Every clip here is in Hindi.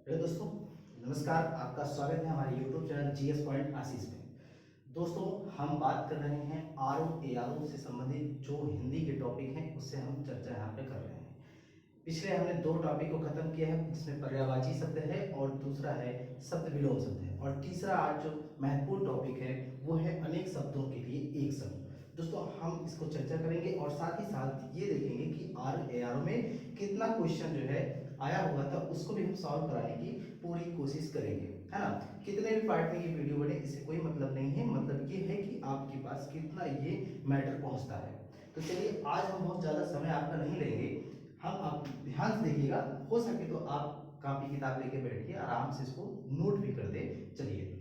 हेलो दोस्तों, नमस्कार। आपका स्वागत है हमारे YouTube चैनल जीएस पॉइंट आशीष में। दोस्तों, हम बात कर रहे हैं R O A R O से संबंधित जो हिंदी के टॉपिक हैं उससे हम चर्चा यहाँ पे कर रहे हैं। पिछले हमने दो टॉपिक को खत्म किया है, जिसमें पर्यायवाची शब्द है और दूसरा है शब्द विलोम शब्द है, और तीसरा आज जो महत्वपूर्ण टॉपिक है वो है अनेक शब्दों के लिए एक शब्द। दोस्तों, हम इसको चर्चा करेंगे और साथ ही साथ ये देखेंगे कि आर ए आर में कितना क्वेश्चन जो है आया हुआ था उसको भी हम सॉल्व कराने की पूरी कोशिश करेंगे, है ना। कितने भी पार्ट में ये वीडियो बने इससे कोई मतलब नहीं है, मतलब ये है कि आपके पास कितना ये मैटर पहुंचता है। तो चलिए, आज हम बहुत ज़्यादा समय आपका नहीं लेंगे। हम आप ध्यान से देखिएगा, हो सके तो आप कॉपी किताब लेके बैठिए, आराम से इसको नोट भी कर दे। चलिए,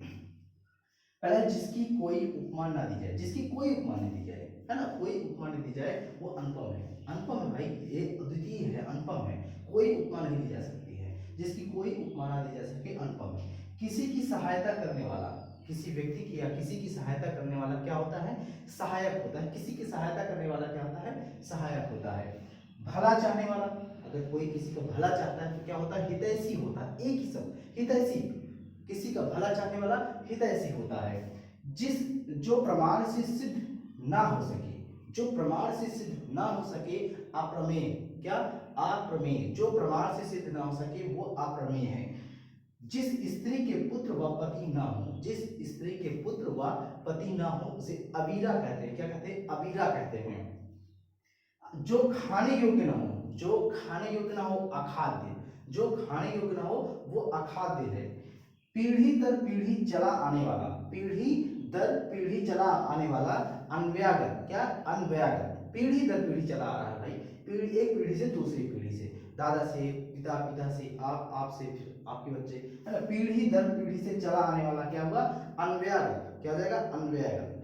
पहले जिसकी कोई उपमा ना दी जाए, जिसकी कोई उपमा नहीं दी जाए, है ना, कोई उपमा नहीं दी जाए वो अनुपम है। अनुपम है भाई, ये अद्वितीय है, अनुपम है, कोई उपमा नहीं दी जा सकती है। जिसकी कोई उपमा ना दी जा सके अनुपम है। किसी की सहायता करने वाला, किसी व्यक्ति की या किसी की सहायता करने वाला क्या होता है? सहायक होता है। किसी की सहायता करने वाला क्या होता है? सहायक होता है। भला चाहने वाला, अगर कोई किसी का भला चाहता है तो क्या होता है? हितैषी होता है। एक ही शब्द, हितैषी। किसी का भला चाहने वाला हितैषी होता है। जिस जो प्रमाण से सिद्ध ना हो सके, जो प्रमाण से सिद्ध ना हो सके अप्रमेय। क्या? अप्रमेय। जो प्रमाण से सिद्ध ना हो सके वो अप्रमेय है। जिस स्त्री के पुत्र व पति ना हो, जिस स्त्री के पुत्र व पति ना हो उसे अबीरा कहते हैं। क्या कहते हैं? अबीरा कहते हैं। जो खाने योग्य ना हो, जो खाने योग्य ना हो अखाद्य। जो खाने योग्य ना हो वो अखाद्य है। पीढ़ी दर पीढ़ी चला आने वाला, पीढ़ी दर पीढ़ी चला आने वाला अन्वयागत। क्या? अन्वयागत। पीढ़ी दर पीढ़ी चला आ रहा है भाई, पीढ़ी, एक पीढ़ी से दूसरी पीढ़ी से, दादा से पिता, पिता से आप से फिर आपके बच्चे, है ना। पीढ़ी दर पीढ़ी से चला आने वाला क्या हुआ? अन्वयागत। क्या हो जाएगा? अन्वयागत।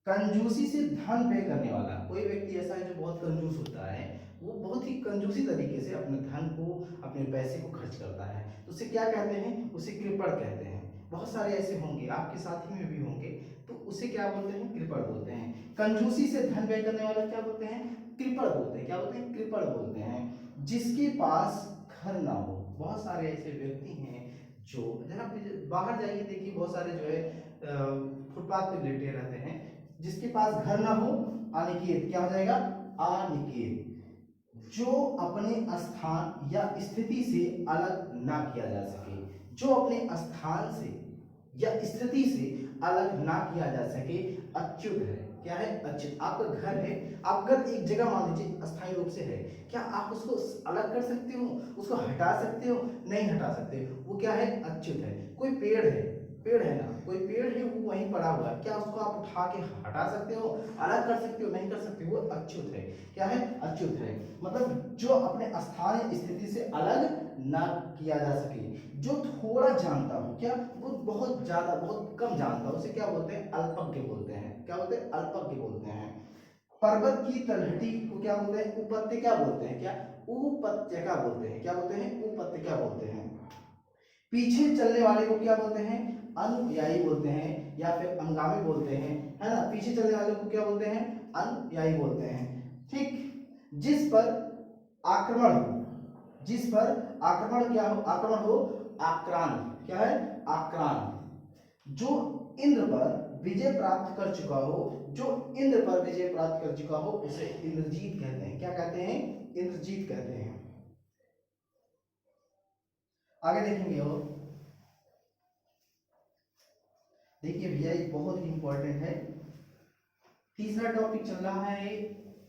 कंजूसी से धन व्यय करने वाला, कोई व्यक्ति ऐसा है जो बहुत कंजूस होता है, वो बहुत ही कंजूसी तरीके से अपने धन को, अपने पैसे को खर्च करता है, तो उसे क्या कहते हैं? उसे कृपण कहते हैं। बहुत सारे ऐसे होंगे, आपके साथी में भी होंगे, तो उसे क्या बोलते हैं? कृपण बोलते हैं। कंजूसी से धन व्यय करने वाला क्या बोलते हैं? कृपण बोलते हैं। क्या बोलते हैं? कृपण बोलते हैं। जिसके पास घर ना हो, बहुत सारे ऐसे व्यक्ति हैं जो, जहाँ पे बाहर जाइए देखिए, बहुत सारे जो है फुटपाथ पे लेटे रहते हैं। जिसके पास घर ना हो अनिकेत। क्या हो जाएगा? अनिकेत। जो अपने स्थान या स्थिति से अलग ना किया जा सके, जो अपने स्थान से या स्थिति से अलग ना किया जा सके अच्युत है। क्या है? अच्युत। आपका घर है, आप घर एक जगह मान लीजिए अस्थायी रूप से है, क्या आप उसको अलग कर सकते हो? उसको हटा सकते हो? नहीं हटा सकते। वो क्या है? अच्युत है। कोई पेड़ है, पेड़ है ना, कोई पेड़ है वो वहीं पड़ा हुआ है, क्या उसको आप उठा के हटा सकते हो? अलग कर सकते हो? नहीं कर सकते। वो अच्युत है। क्या है? अच्युत है। मतलब जो अपने स्थान स्थिति से अलग ना किया जा सके। जो थोड़ा जानता हो, क्या वो बहुत ज्यादा बहुत कम जानता हो, उसे क्या बोलते हैं? अल्पज्ञ बोलते हैं। क्या बोलते हैं? अल्पज्ञ बोलते हैं। पर्वत की तलहटी को क्या बोलते हैं? उपत्यका बोलते हैं। क्या? उपत्यका बोलते हैं। क्या बोलते हैं? उपत्यका बोलते हैं। पीछे चलने वाले को क्या बोलते हैं? अनुयायी बोलते हैं या फिर अनुगामी बोलते हैं, है ना। पीछे चलने वाले को क्या बोलते हैं? अनुयायी बोलते हैं। ठीक। जिस पर आक्रमण हो, जिस पर आक्रमण क्या हो? आक्रमण हो आक्रांत। क्या है? आक्रांत। जो इंद्र पर विजय प्राप्त कर चुका हो, जो इंद्र पर विजय प्राप्त कर चुका हो उसे इंद्रजीत कहते हैं। क्या कहते हैं? इंद्रजीत कहते हैं। आगे देखेंगे और देखिए भैया, ये बहुत ही इंपॉर्टेंट है। तीसरा टॉपिक चल रहा है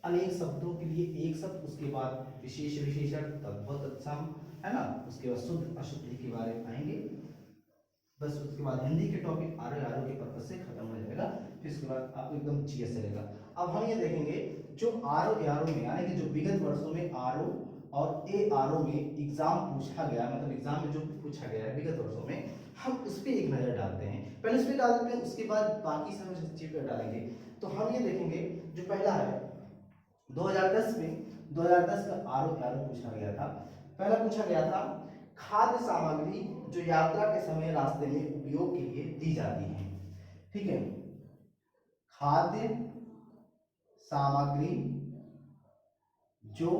अनेक शब्दों के लिए एक शब्द, उसके बाद विशेष विशेषण, तद्भव तत्सम, है ना। उसके बाद शुद्ध अशुद्धि के बारे में आएंगे। बस उसके बाद हिंदी के टॉपिक आर आर के पर्पज से खत्म हो जाएगा। फिर उसके बाद आपको एकदम जीएस चलेगा। अब हम ये देखेंगे जो आर ओ में, यानी कि जो विगत वर्षों में आर ओ और ए आर ओ में एग्जाम पूछा गया, मतलब एग्जाम में जो पूछा गया है विगत वर्षों में, हम उस पर एक नजर डालते हैं। पहले उस पर डाल देते हैं, उसके बाद बाकी सब चीज पर डालेंगे। तो हम ये देखेंगे, जो पहला है 2010 में, 2010 का आर ओ पूछा गया था। पहला पूछा गया था खाद्य सामग्री जो यात्रा के समय रास्ते में उपयोग के लिए दी जाती है। ठीक है, खाद्य सामग्री जो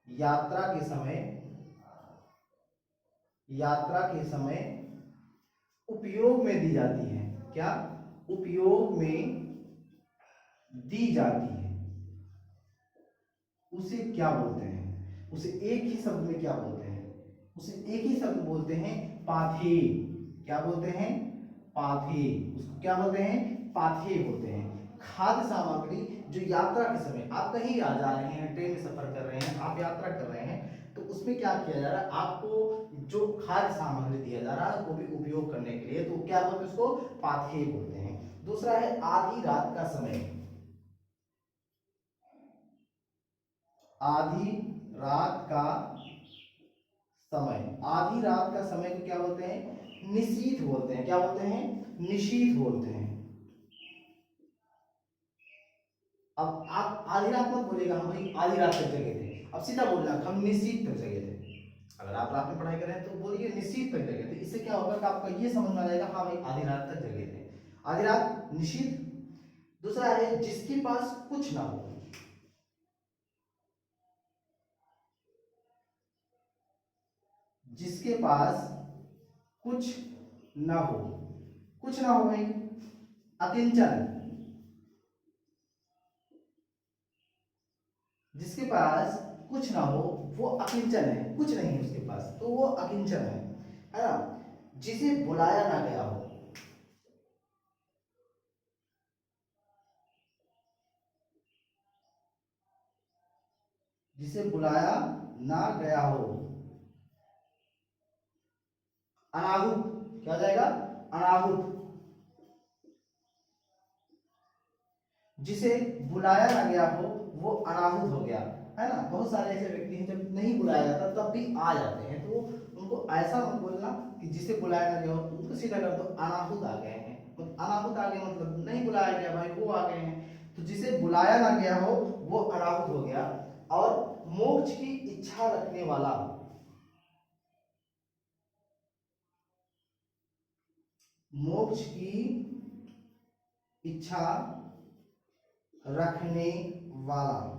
यात्रा के समय यात्रा के समय उपयोग में दी जाती है। क्या? उपयोग में दी जाती है, उसे क्या बोलते हैं? उसे एक ही शब्द में क्या बोलते हैं? उसे एक ही शब्द बोलते हैं पाथेय। क्या बोलते हैं? पाथेय। उसको क्या बोलते हैं? पाथेय बोलते हैं। खाद्य सामग्री जो यात्रा के समय, आप कहीं आ जा रहे हैं, ट्रेन में सफर कर रहे हैं, आप यात्रा कर रहे हैं, तो उसमें क्या किया जा रहा है, आपको जो खाद्य सामग्री दिया जा रहा है वो भी उपयोग करने के लिए, तो क्या बोलते हैं उसको? पाथेय बोलते हैं। दूसरा है आधी रात का समय। आधी रात का समय, आधी रात का समय को क्या बोलते हैं? निशीथ बोलते हैं। क्या बोलते हैं? निशीथ बोलते हैं। अब आप आधी रात मत बोलेगा हम भाई आधी रात तक जगे थे, अब सीधा बोलना हम निश्चित तक जगे थे। अगर आप रात में पढ़ाई कर रहे हैं तो बोलिए निश्चित तक जगे थे। इससे क्या होगा कि आपका ये समझ में आ जाएगा हाँ भाई आधी रात तक जगे थे। आधी रात निश्चित। दूसरा है जिसके पास कुछ ना हो। जिसके पास कुछ ना हो, कुछ ना हो भाई अकिंचन। जिसके पास कुछ ना हो वो अकिंचन है, कुछ नहीं है उसके पास तो वो अकिंचन है ना? जिसे बुलाया ना गया हो, जिसे बुलाया ना गया हो, अनाहुत। क्या हो जाएगा? अनाहुत। जिसे बुलाया ना गया हो वो अनाहुत हो गया, है ना? बहुत सारे ऐसे व्यक्ति हैं जब नहीं बुलाया जाता तब भी आ जाते हैं, तो उनको ऐसा मत बोलना कि जिसे बुलाया ना गया हो, उनको सीधा कर दो अनाहुत आ गए हैं। तो अनाहुत आ गए मतलब नहीं बुलाया गया भाई, वो आ गए हैं। तो जिसे बुलाया ना गया हो वो अनाहुत हो गया। और मोक्ष की इच्छा रखने वाला, मोक्ष की इच्छा रखने वाला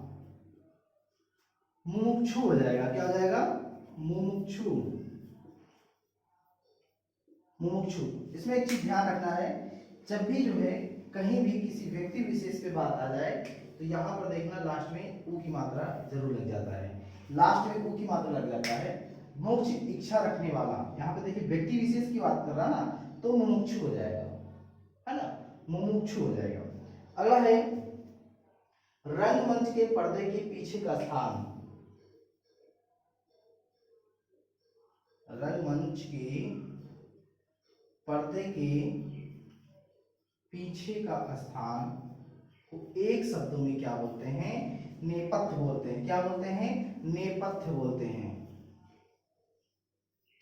मुमुक्षु हो जाएगा। क्या हो जाएगा? मुमुक्षु। मुमुक्षु। इसमें एक चीज ध्यान रखना है, जब भी जो है कहीं भी किसी व्यक्ति विशेष पे बात आ जाए तो यहाँ पर देखना लास्ट में ऊ की मात्रा जरूर लग जाता है। लास्ट में ऊ की मात्रा लग जाता है। मोक्ष इच्छा रखने वाला, यहाँ पे देखिए व्यक्ति विशेष की बात कर रहा ना, तो मुमुक्षु हो जाएगा, है ना? मुमुक्षु हो जाएगा। अगला है रंगमंच के पर्दे के पीछे का स्थान। रंगमंच के पर्दे के पीछे का स्थान को एक शब्द में क्या बोलते हैं? नेपथ्य बोलते हैं। क्या बोलते हैं? नेपथ्य बोलते हैं।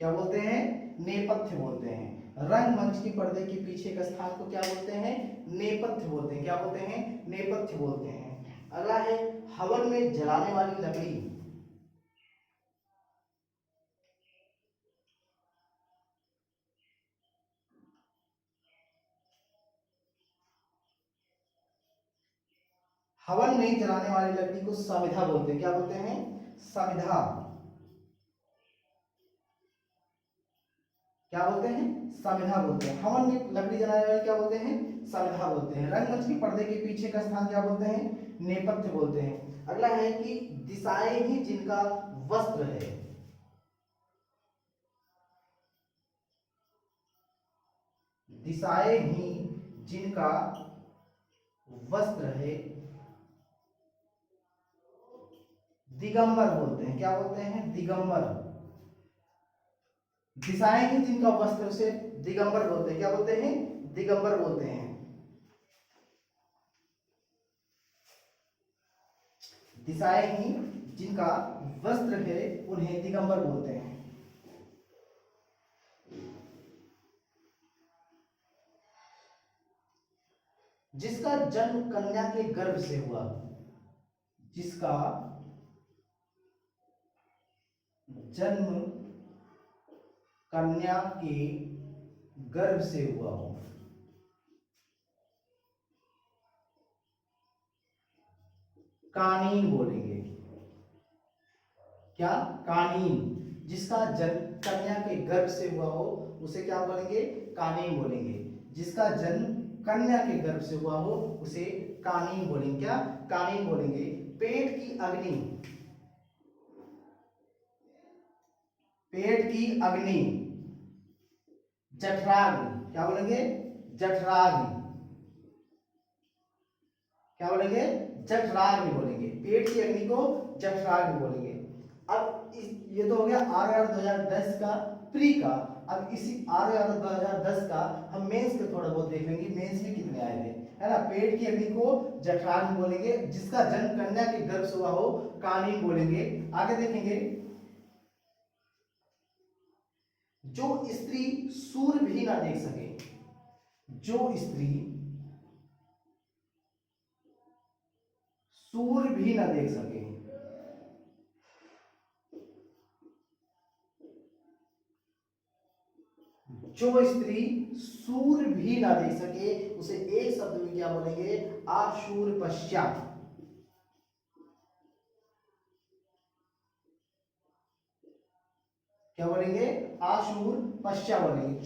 क्या बोलते हैं? नेपथ्य बोलते हैं। रंगमंच के पर्दे के पीछे का स्थान को क्या बोलते हैं? नेपथ्य बोलते हैं। क्या बोलते हैं? नेपथ्य बोलते हैं। अगला है हवन में जलाने वाली लकड़ी। हवन में जलाने वाली लकड़ी को समिधा बोलते हैं। क्या बोलते हैं? समिधा। क्या बोलते हैं? समिधा बोलते हैं। हवन में लकड़ी जलाने वाले क्या बोलते हैं? समिधा बोलते हैं। रंगमंच के पर्दे के पीछे का स्थान क्या बोलते हैं? नेपथ्य बोलते हैं। अगला है कि दिशाएं ही जिनका वस्त्र है। दिशाएं ही जिनका वस्त्र है दिगंबर बोलते हैं। क्या बोलते हैं? दिगंबर। दिशाएं ही जिनका वस्त्र से दिगंबर बोलते हैं। क्या बोलते हैं? दिगंबर बोलते हैं। दिशाएं ही जिनका वस्त्र है उन्हें दिगंबर बोलते हैं। जिसका जन्म कन्या के गर्भ से हुआ, जिसका जन्म कन्या के गर्भ से हुआ हो, कानीन बोलेंगे। क्या? कानीन। जिसका जन्म कन्या के गर्भ से हुआ हो उसे क्या बोलेंगे, कानीन बोलेंगे। जिसका जन्म कन्या के गर्भ से हुआ हो उसे कानीन बोलेंगे। क्या, कानीन बोलेंगे। पेट की अग्नि, पेट की अग्नि जठराग्नि, क्या बोलेंगे, जठराग्नि, क्या बोलेंगे, जठराग्नि बोलेंगे। पेट की अग्नि को जठराग्नि बोलेंगे। अब ये तो हो गया आरआर 2010 का प्री का। अब इसी आरआर 2010 का हम मेंस के थोड़ा बहुत देख लेंगे, मेंस में कितने आए थे, है ना। पेट की अग्नि को जठराग्नि बोलेंगे। जिसका जन्म कन्या के गर्भ से हुआ हो कानीन बोलेंगे। आगे देखेंगे, जो स्त्री सूर्य भी ना देख सके, जो स्त्री सूर्य भी ना देख सके, जो स्त्री सूर्य भी ना देख सके उसे एक शब्द में क्या बोलेंगे, आशूरपश्या। क्या बोलेंगे, आशूरपश्या बोलेंगे।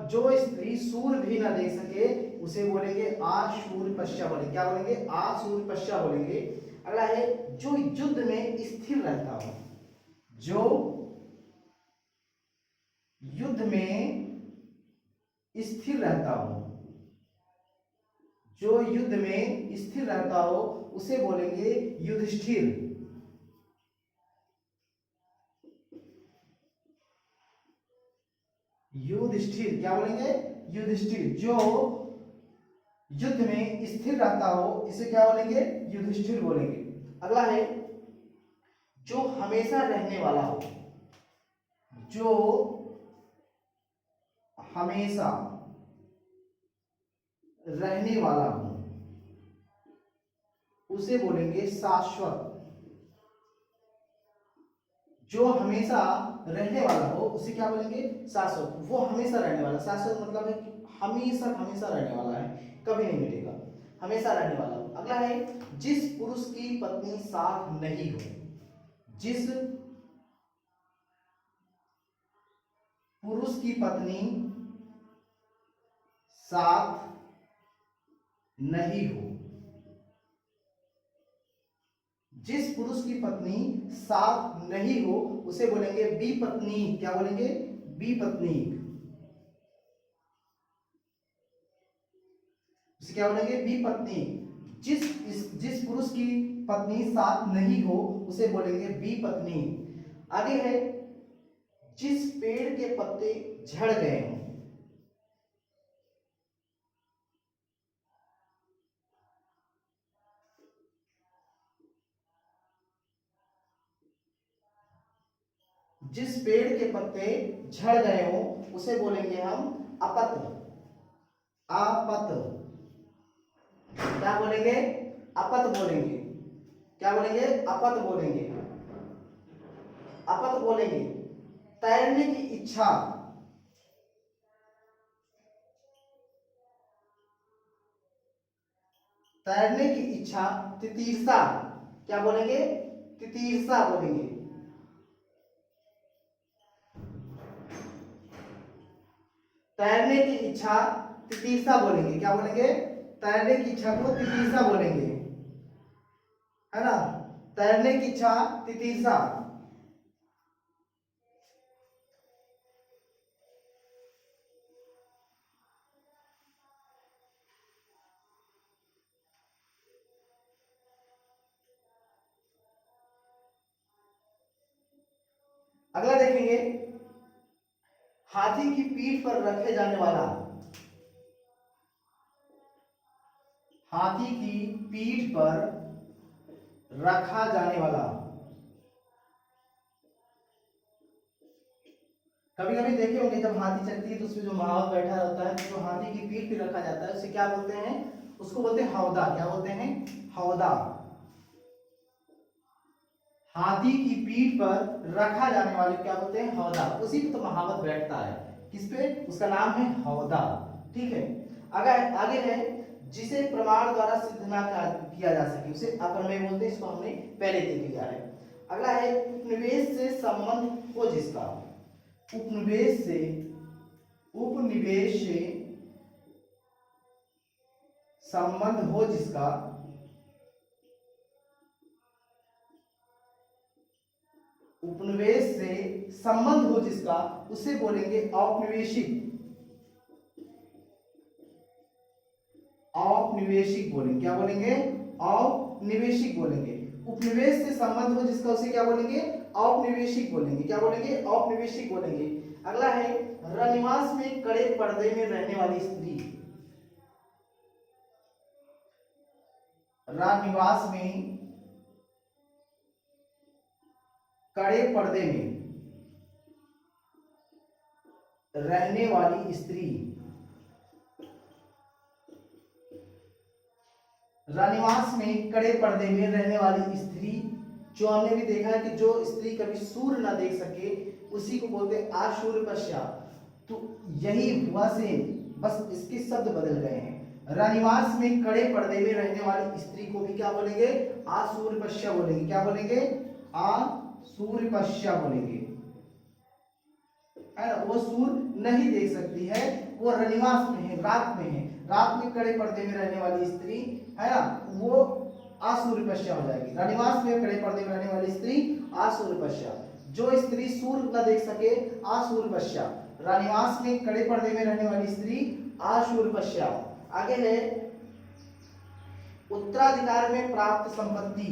जो स्त्री सूर्य भी ना देख सके उसे बोलेंगे आशूरपश्या बोलेंगे। क्या बोलेंगे, आशूरपश्या बोलेंगे। अगला है, जो युद्ध में स्थिर रहता हो, जो युद्ध में स्थिर रहता हो, जो युद्ध में स्थिर रहता हो उसे बोलेंगे युधिष्ठिर। युधिष्ठिर, क्या बोलेंगे, युधिष्ठिर। जो युद्ध में स्थिर रहता हो इसे क्या बोलेंगे, युधिष्ठिर बोलेंगे। अगला है, जो हमेशा रहने वाला हो, जो हमेशा रहने वाला हो उसे बोलेंगे शाश्वत। जो हमेशा रहने वाला हो उसे क्या बोलेंगे, शाश्वत। वो हमेशा रहने वाला, शाश्वत मतलब है कि हमेशा हमेशा रहने वाला है, कभी नहीं मिटेगा, हमेशा रहने वाला हो। अगला है, जिस पुरुष की पत्नी साथ नहीं हो, जिस पुरुष की पत्नी साथ नहीं हो, जिस पुरुष की पत्नी साथ नहीं हो उसे बोलेंगे विपत्नी। क्या बोलेंगे, विपत्नी। उसे क्या बोलेंगे, विपत्नी। जिस पुरुष की पत्नी साथ नहीं हो उसे बोलेंगे विपत्नी। आगे है, जिस पेड़ के पत्ते झड़ गए हों, जिस पेड़ के पत्ते झड़ गए हों उसे बोलेंगे हम अपत्र। आपत, क्या बोलेंगे, अपत बोलेंगे। क्या बोलेंगे, अपत बोलेंगे, अपत बोलेंगे। तैरने की इच्छा, तैरने की इच्छा तितीर्षा। क्या बोलेंगे, तितीर्षा बोलेंगे। तैरने की इच्छा तितीर्षा बोलेंगे। क्या बोलेंगे, तैरने की इच्छा को तितीर्षा बोलेंगे, है ना। तैरने की इच्छा तितीर्षा। अगला देखेंगे, हाथी की पीठ पर रखे जाने वाला, हाथी की पीठ पर रखा जाने वाला। कभी कभी देखे होंगे जब हाथी चलती है तो उसमें जो महावत बैठा होता है, जो हाथी की पीठ पे रखा जाता है उसे क्या बोलते हैं, उसको बोलते हैं हौदा। क्या बोलते हैं, हौदा। हाथी की पीठ पर रखा जाने वाले क्या बोलते हैं, हौदा। उसी पे तो महावत बैठता है, किस पे, उसका नाम है हौदा। ठीक है। अगर आगे है, जिसे प्रमाण द्वारा सिद्ध ना किया जा सके उसे अप्रमेय बोलते हैं। इसको हमने पहले देख लिया है। अगला है उपनिवेश से संबंध हो जिसका, उपनिवेश से संबंध हो जिसका, उपनिवेश से संबंध हो जिसका उसे बोलेंगे औपनिवेशिक, औपनिवेशिक बोलेंगे। क्या बोलेंगे? औपनिवेशिक बोलेंगे। उपनिवेश से संबंध हो जिसका उसे क्या बोलेंगे? औपनिवेशिक बोलेंगे। क्या बोलेंगे? औपनिवेशिक बोलेंगे। अगला है रनिवास में कड़े पर्दे में रहने वाली स्त्री, रनिवास में कड़े पर्दे में रहने वाली स्त्री, रनिवास में कड़े पर्दे में रहने वाली स्त्री, जो हमने भी देखा है कि जो स्त्री कभी सूर्य ना देख सके उसी को बोलते हैं आशूर्यपश्या। तो यही हुआ से बस इसके शब्द बदल गए हैं। रनिवास में कड़े पर्दे में रहने वाली स्त्री को भी क्या बोलेंगे? आशूर्यपश्या बोलेंगे। क्या बोलेंगे? आशूर्यपश्या बोलेंगे, है ना। वो सूर्य नहीं देख सकती है, वो रनिवास में है, रात में है, रात में कड़े पर्दे में रहने वाली स्त्री, है ना, वो आशूर्यपश्या हो जाएगी। रनिवास में कड़े पर्दे में रहने वाली स्त्री आशूर्यपश्या। जो स्त्री सूर्य न देख सके आशूर्यपश्या। रनिवास में कड़े पर्दे में रहने वाली स्त्री आशूर्यपश्या। आगे है उत्तराधिकार में प्राप्त संपत्ति,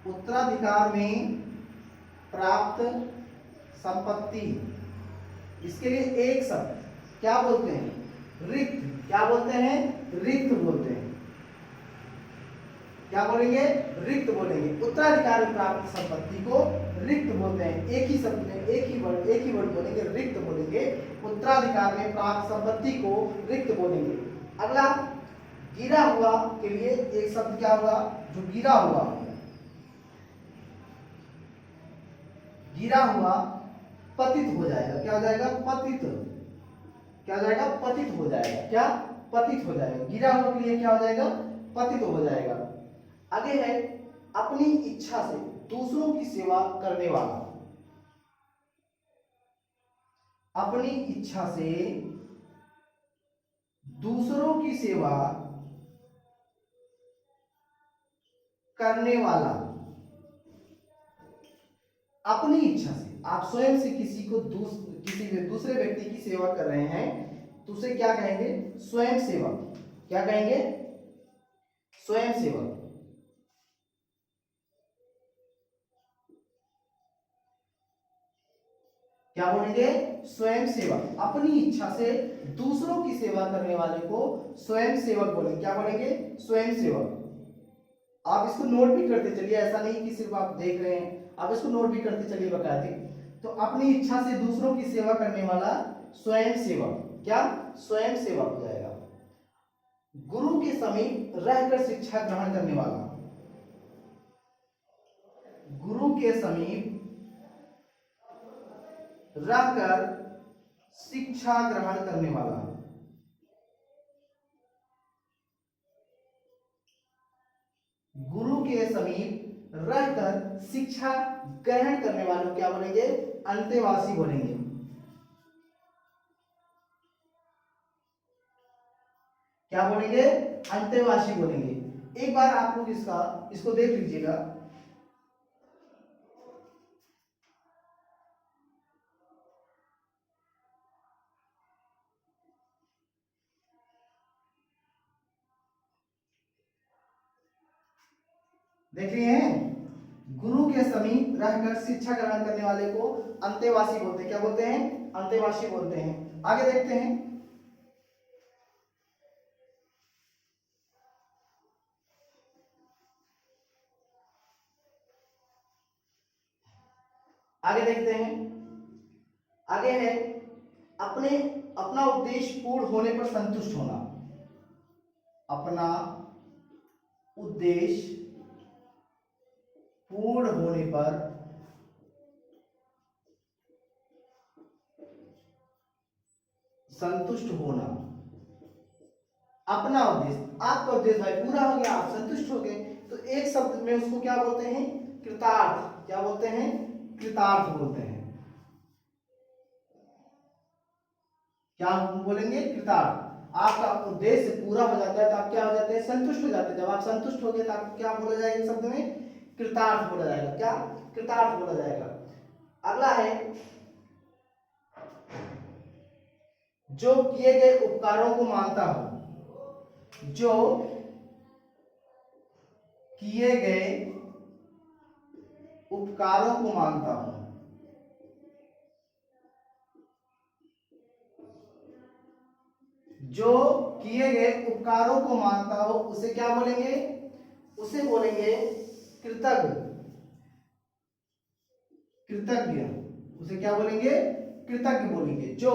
उत्तराधिकार में प्राप्त संपत्ति, इसके लिए एक शब्द क्या बोलते हैं? रिक्त। क्या बोलते हैं? रिक्त बोलते हैं। क्या बोलेंगे? रिक्त बोलेंगे। उत्तराधिकार में प्राप्त संपत्ति को रिक्त बोलते हैं। एक ही शब्द में एक ही वर्ड बोलेंगे, रिक्त बोलेंगे। उत्तराधिकार में प्राप्त संपत्ति को रिक्त बोलेंगे। अगला गिरा हुआ के लिए एक शब्द क्या होगा? जो गिरा हुआ, गिरा हुआ पतित हो जाएगा। क्या हो जाएगा? पतित। क्या हो जाएगा? पतित हो जाएगा। क्या? पतित हो जाएगा। गिरा हुआ के लिए क्या हो जाएगा? पतित हो जाएगा। आगे है अपनी इच्छा से दूसरों की सेवा करने वाला, अपनी इच्छा से दूसरों की सेवा करने वाला। अपनी इच्छा से आप स्वयं से किसी को किसी दूसरे व्यक्ति की सेवा कर रहे हैं तो उसे क्या कहेंगे? स्वयं सेवक। क्या कहेंगे? स्वयं सेवक। क्या बोलेंगे? स्वयं सेवक। अपनी इच्छा से दूसरों की सेवा करने वाले को स्वयं सेवक बोलेंगे। क्या बोलेंगे? स्वयं सेवक। आप इसको नोट भी करते चलिए, ऐसा नहीं कि सिर्फ आप देख रहे हैं, आप इसको नोट भी करते चलिए बकायदे। तो अपनी इच्छा से दूसरों की सेवा करने वाला स्वयं सेवक। क्या? स्वयं सेवक हो जाएगा। गुरु के समीप रहकर शिक्षा ग्रहण करने वाला, गुरु के समीप रहकर शिक्षा ग्रहण करने वाला, गुरु के समीप रहकर शिक्षा ग्रहण करने वालों क्या बोलेंगे? अंतेवासी बोलेंगे। क्या बोलेंगे? अंतेवासी बोलेंगे। एक बार आप लोग इसको देख लीजिएगा। देख रहे हैं? गुरु के समीप रहकर शिक्षा ग्रहण करने वाले को अंतेवासी बोलते हैं। क्या बोलते हैं? अंतेवासी बोलते हैं। आगे देखते हैं। आगे देखते हैं। आगे है अपना उद्देश्य पूर्ण होने पर संतुष्ट होना, अपना उद्देश्य पूर्ण होने पर संतुष्ट होना। अपना उद्देश्य, आपका उद्देश्य भाई पूरा हो गया, आप संतुष्ट हो गए, तो एक शब्द में उसको क्या बोलते हैं, कृतार्थ। क्या बोलते हैं, कृतार्थ बोलते हैं। क्या हम बोलेंगे, कृतार्थ। आपका उद्देश्य पूरा हो जाता है तो आप क्या हो जाते हैं, संतुष्ट हो जाते हैं। जब आप संतुष्ट हो गए तो आपको क्या बोला जाएगा शब्द में, कृतार्थ बोला जाएगा। क्या, कृतार्थ बोला जाएगा। अगला है, जो किए गए उपकारों को मानता हो। जो किए गए उपकारों को मानता हो। जो किए गए उपकारों को मानता हो उसे क्या बोलेंगे, उसे बोलेंगे कृतज्ञ। कृतज्ञ, उसे क्या बोलेंगे, कृतज्ञ बोलेंगे। जो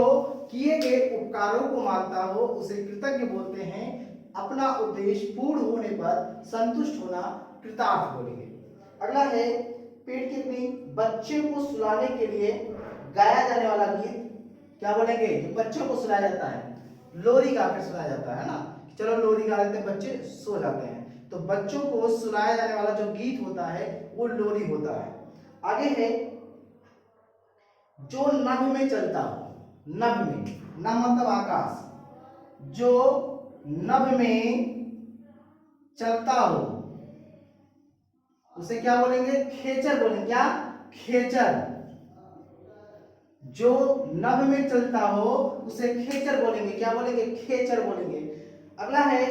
किए गए उपकारों को मानता हो उसे कृतज्ञ बोलते हैं। अपना उद्देश्य पूर्ण होने पर संतुष्ट होना कृतार्थ बोलेंगे। अगला है, पेट की अपनी बच्चे को सुलाने के लिए गाया जाने वाला गीत क्या बोलेंगे, बच्चों को सुलाया जाता है, लोरी गाकर सुनाया जाता है ना। चलो लोरी गा लेते हैं, बच्चे सो जाते हैं, तो बच्चों को सुनाया जाने वाला जो गीत होता है वो लोरी होता है। आगे है, जो नभ में चलता हो। नभ में, नभ मतलब आकाश। जो नभ में चलता हो उसे क्या बोलेंगे, खेचर बोलेंगे। क्या, खेचर। जो नभ में चलता हो उसे खेचर बोलेंगे। क्या बोलेंगे, खेचर बोलेंगे। अगला है,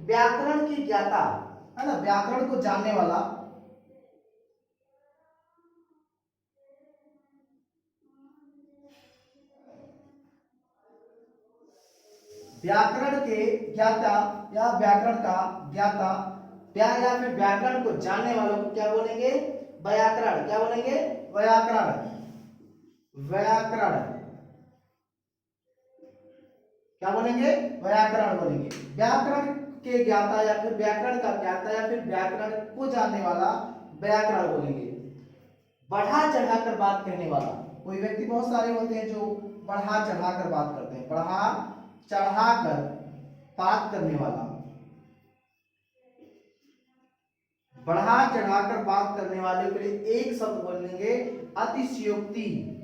व्याकरण की ज्ञाता, है ना, व्याकरण को जानने वाला। व्याकरण के ज्ञाता या व्याकरण का ज्ञाता, या फिर व्याकरण को जानने वालों को क्या बोलेंगे, व्याकरण। क्या बोलेंगे, व्याकरण। व्याकरण क्या बोलेंगे, व्याकरण बोलेंगे। व्याकरण के ज्ञाता या फिर व्याकरण का ज्ञाता या फिर व्याकरण को जानने वाला व्याकरण बोलेंगे। बढ़ा चढ़ाकर बात करने वाला, कोई व्यक्ति बहुत सारे होते हैं जो बढ़ा चढ़ाकर बात करते हैं। बढ़ा चढ़ाकर बात करने वाला, बढ़ा चढ़ाकर बात करने वाले के लिए एक शब्द बोलेंगे, अतिशयोक्ति।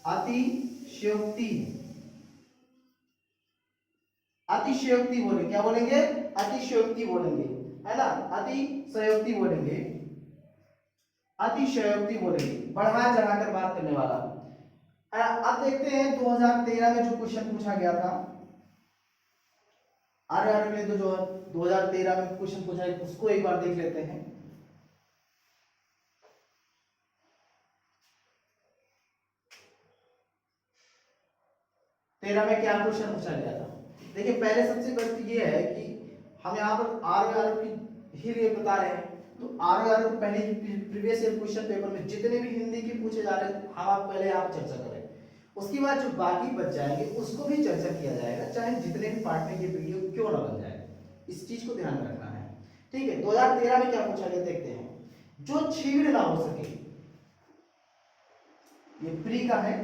अतिशयोक्ति, अतिशयोक्ति बोलेंगे। क्या बोलेंगे, अतिशयोक्ति बोलेंगे, है ना, अतिशयोक्ति बोलेंगे। अतिशयोक्ति बोलेंगे, बढ़ा चढ़ाकर बात करने वाला। अब देखते हैं 2013 में जो क्वेश्चन पूछा गया था, आरआर में, तो जो 2013 में क्वेश्चन पूछा है उसको एक बार देख लेते हैं। तेरह में क्या क्वेश्चन पूछा गया था, देखिए पहले सबसे बात ये है कि हम यहाँ पर आर की ही लिए बता रहे हैं, तो आर पहले प्रीवियस ईयर क्वेश्चन पेपर में जितने भी हिंदी के पूछे जा रहे हैं हम आप पहले यहाँ पर चर्चा करें। उसके बाद जो बाकी बच जाएंगे उसको भी चर्चा किया जाएगा, चाहे जितने भी पार्ट में ये वीडियो क्यों ना बन जाए, इस चीज को ध्यान रखना है। ठीक है, 2013 में क्या पूछा गया देखते हैं। जो छीड़ ना हो सके, ये प्री का है,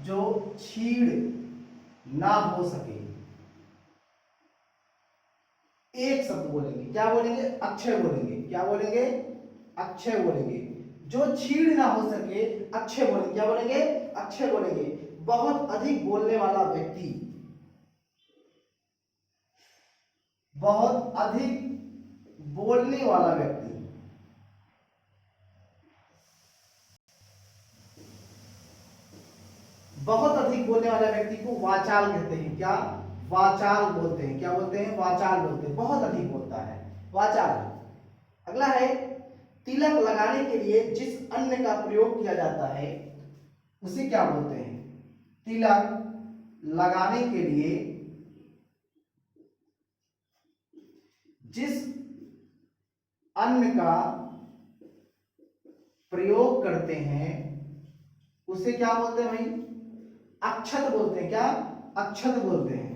जो छीड़ ना हो सके, एक शब्द बोलेंगे। क्या बोलेंगे, अक्षय बोलेंगे। क्या बोलेंगे, अक्षय बोलेंगे। जो छीड़ ना हो सके अक्षय बोलेंगे। क्या बोलेंगे, अक्षय बोलेंगे। बहुत अधिक बोलने वाला व्यक्ति, बहुत अधिक बोलने वाला व्यक्ति, बहुत अधिक बोलने वाला व्यक्ति को वाचाल कहते हैं। क्या, वाचाल बोलते हैं। क्या बोलते हैं, वाचाल बोलते हैं, बहुत अधिक बोलता है, वाचाल। अगला है, तिलक लगाने के लिए जिस अन्न का प्रयोग किया जाता है उसे क्या बोलते हैं, तिलक लगाने के लिए जिस अन्न का प्रयोग करते हैं उसे क्या बोलते हैं भाई, अक्षत बोलते हैं। क्या, अक्षत बोलते हैं।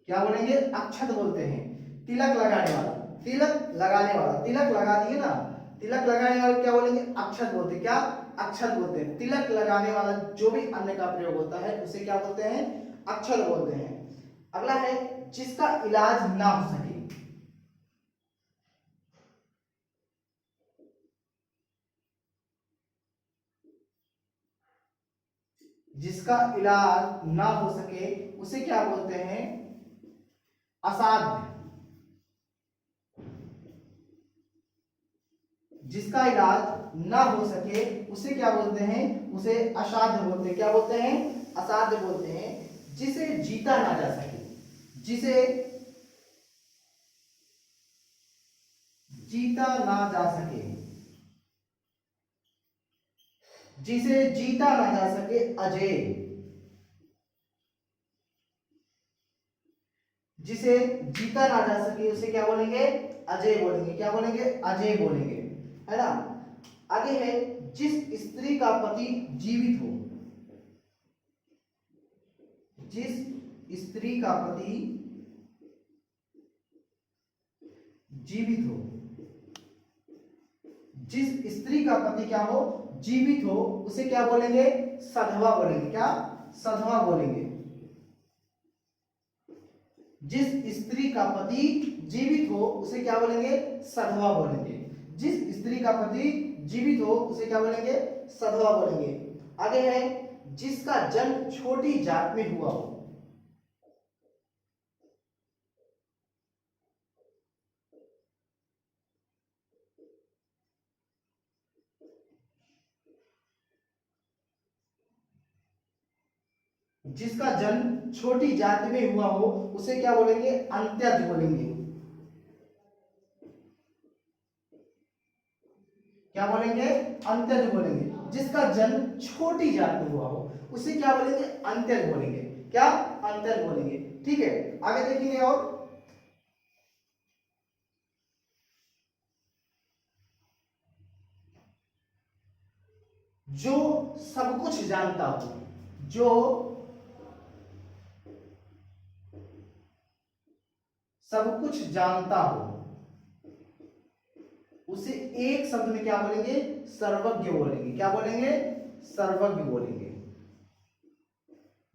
क्या बोलेंगे, अक्षत बोलते हैं। तिलक लगाने वाला, तिलक लगाने वाला, तिलक लगा दिए ना, तिलक लगाने वाले क्या बोलेंगे, अक्षत बोलते हैं। क्या, अक्षत बोलते हैं। तिलक लगाने वाला जो भी अन्न का प्रयोग होता है उसे क्या बोलते हैं, अक्षत बोलते हैं। अगला है, जिसका इलाज ना हो सके। जिसका इलाज ना हो सके उसे क्या बोलते हैं? असाध्य। जिसका इलाज ना हो सके उसे क्या बोलते हैं? उसे असाध्य बोलते हैं। क्या बोलते हैं? असाध्य बोलते हैं। जिसे जीता ना जा सके, जिसे जीता ना जा सके, जिसे जीता ना जा सके, अजेय। जिसे जीता ना जा सके उसे क्या बोलेंगे? अजेय बोलेंगे। क्या बोलेंगे? अजेय बोलेंगे, है ना। आगे है, जिस स्त्री का पति जीवित हो, जिस स्त्री का पति जीवित हो, जिस स्त्री का पति क्या हो? जीवित हो, उसे क्या बोलेंगे? सधवा बोलेंगे। क्या? सधवा बोलेंगे। जिस स्त्री का पति जीवित हो उसे क्या बोलेंगे? सधवा बोलेंगे। जिस स्त्री का पति जीवित हो उसे क्या बोलेंगे? सधवा बोलेंगे। आगे है, जिसका जन्म छोटी जात में हुआ हो, जिसका जन्म छोटी जाति में हुआ हो उसे क्या बोलेंगे? अंत्यज बोलेंगे। क्या बोलेंगे? अंत्यज बोलेंगे। जिसका जन्म छोटी जाति में हुआ हो उसे क्या बोलेंगे? अंत्यज बोलेंगे। क्या? अंत्यज बोलेंगे। ठीक है, आगे देखेंगे। और जो सब कुछ जानता हो, जो सब कुछ जानता हो उसे एक शब्द में क्या बोलेंगे? सर्वज्ञ बोलेंगे। क्या बोलेंगे? सर्वज्ञ बोलेंगे।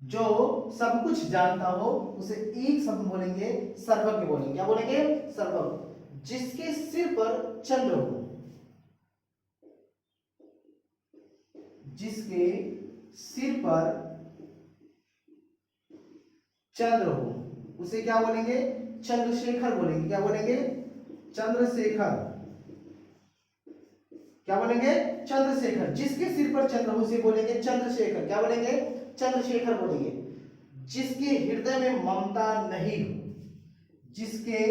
जो सब कुछ जानता हो उसे एक शब्द बोलेंगे, सर्वज्ञ बोलेंगे। क्या बोलेंगे? सर्वज्ञ। जिसके सिर पर चंद्र हो, जिसके सिर पर चंद्र हो उसे क्या बोलेंगे? चंद्रशेखर बोलेंगे। क्या बोलेंगे? चंद्रशेखर। क्या बोलेंगे? चंद्रशेखर। जिसके सिर पर चंद्र हो उसे बोलेंगे चंद्रशेखर। क्या बोलेंगे? चंद्रशेखर बोलेंगे। जिसके हृदय में ममता नहीं हो, जिसके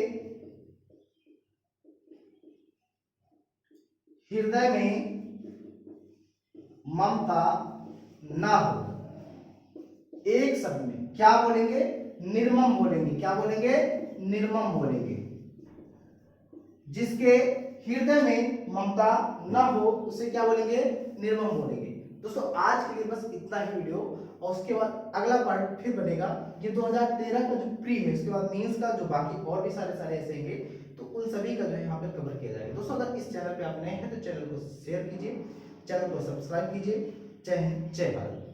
हृदय में ममता ना हो, एक शब्द में क्या बोलेंगे? निर्मम बोलेंगे। क्या बोलेंगे? निर्मम बोलेंगे। जिसके हृदय में ममता ना हो उसे क्या बोलेंगे? निर्मम बोलेंगे। दोस्तों आज के लिए बस इतना ही वीडियो, और उसके बाद अगला पार्ट फिर बनेगा। ये 2013 का जो प्री है, उसके बाद मेंस का जो बाकी और भी सारे ऐसे होंगे, तो उन सभी का जो है यहाँ पे कवर किया जाएगा। दोस्तों अगर इस चैनल पे आप नए हैं तो चैनल को शेयर कीजिए, चैनल को सब्सक्राइब कीजिए। जय हिंद, जय भारत।